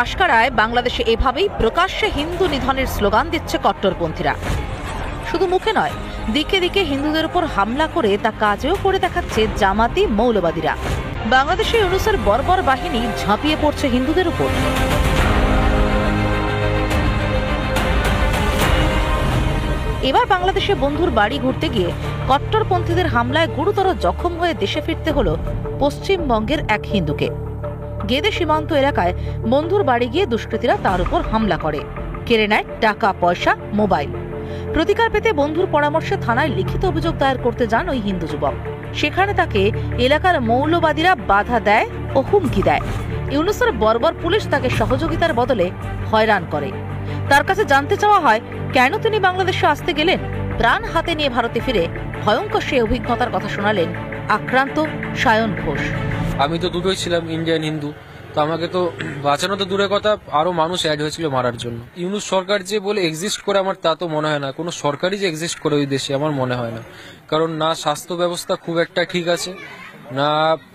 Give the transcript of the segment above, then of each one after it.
আশকারায় বাংলাদেশে এভাবেই প্রকাশ্যে হিন্দু নিধনের স্লোগান দিচ্ছে কট্টরপন্থীরা। শুধু মুখে নয়, দিকে দিকে হিন্দুদের উপর হামলা করে তা কাজেও করে দেখাচ্ছে জামাতি মৌলবাদীরা। বাংলাদেশে ইউনূসের বর্বর বাহিনী ঝাঁপিয়ে পড়ছে হিন্দুদের উপর। এবার বাংলাদেশে বন্ধুর বাড়ি ঘুরতে গিয়ে কট্টরপন্থীদের হামলায় গুরুতর জখম হয়ে দেশে ফিরতে হলো পশ্চিমবঙ্গের এক হিন্দুকে। গেদে সীমান্ত এলাকায় বন্ধুর বাড়ি গিয়ে দুষ্কৃতীরা তার উপর হামলা করে, কেড়ে নেয় টাকা পয়সা, মোবাইল। প্রতিকার পেতে বন্ধুর পরামর্শে থানায় লিখিত অভিযোগ দায়ের করতে যান ওই হিন্দু যুবক। সেখানে তাকে এলাকার মৌলবাদীরা বাধা দেয় ও হুমকি দেয়। ইউনূসের বর্বর পুলিশ তাকে সহযোগিতার বদলে হয়রান করে। তার কাছে জানতে চাওয়া হয় কেন তিনি বাংলাদেশে আসতে গেলেন। প্রাণ হাতে নিয়ে ভারতে ফিরে ভয়ঙ্কর সেই অভিজ্ঞতার কথা শোনালেন আক্রান্ত সায়ন ঘোষ। আমি তো দুটোই ছিলাম, ইন্ডিয়ান হিন্দু, তো আমাকে তো বাঁচানো তো দূরের কথা, আরো মানুষ অ্যাড হয়েছিল মারার জন্য। ইউনূস সরকার যে বলে এক্সিস্ট করে আমার তা তো মনে হয় না, কোনো সরকারই যে এক্সিস্ট করে ওই দেশে আমার মনে হয় না। কারণ না স্বাস্থ্য ব্যবস্থা খুব একটা ঠিক আছে, না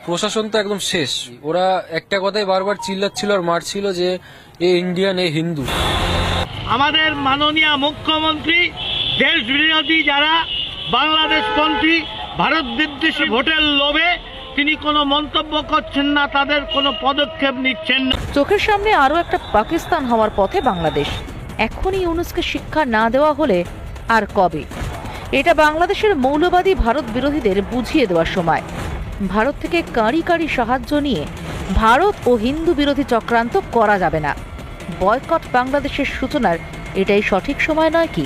প্রশাসন তো একদম শেষ। ওরা একটা কথাই বারবার চিল্লাচ্ছিল আর মারছিল যে এ ইন্ডিয়ান, এ হিন্দু। আমাদের মাননীয় মুখ্যমন্ত্রী দেশ বিরোধী যারা বাংলাদেশপন্থী ভারত বিদ্বেষী ভোটের লোভে তিনি কোনো মন্তব্য করছেন না, তাদের কোনো পদক্ষেপ নিচ্ছেন না। চোখের সামনে আরো একটা পাকিস্তান হওয়ার পথে বাংলাদেশ। এখনই ইউনূসকে শিক্ষা না দেওয়া হলে আর কবে? এটা বাংলাদেশের মৌলবাদী ভারত বিরোধীদের বুঝিয়ে দেওয়ার সময়। ভারত থেকে কাঁড়ি কাঁড়ি সাহায্য নিয়ে ভারত ও হিন্দু বিরোধী চক্রান্ত করা যাবে না। বয়কট বাংলাদেশের সূচনার এটাই সঠিক সময় নয় কি?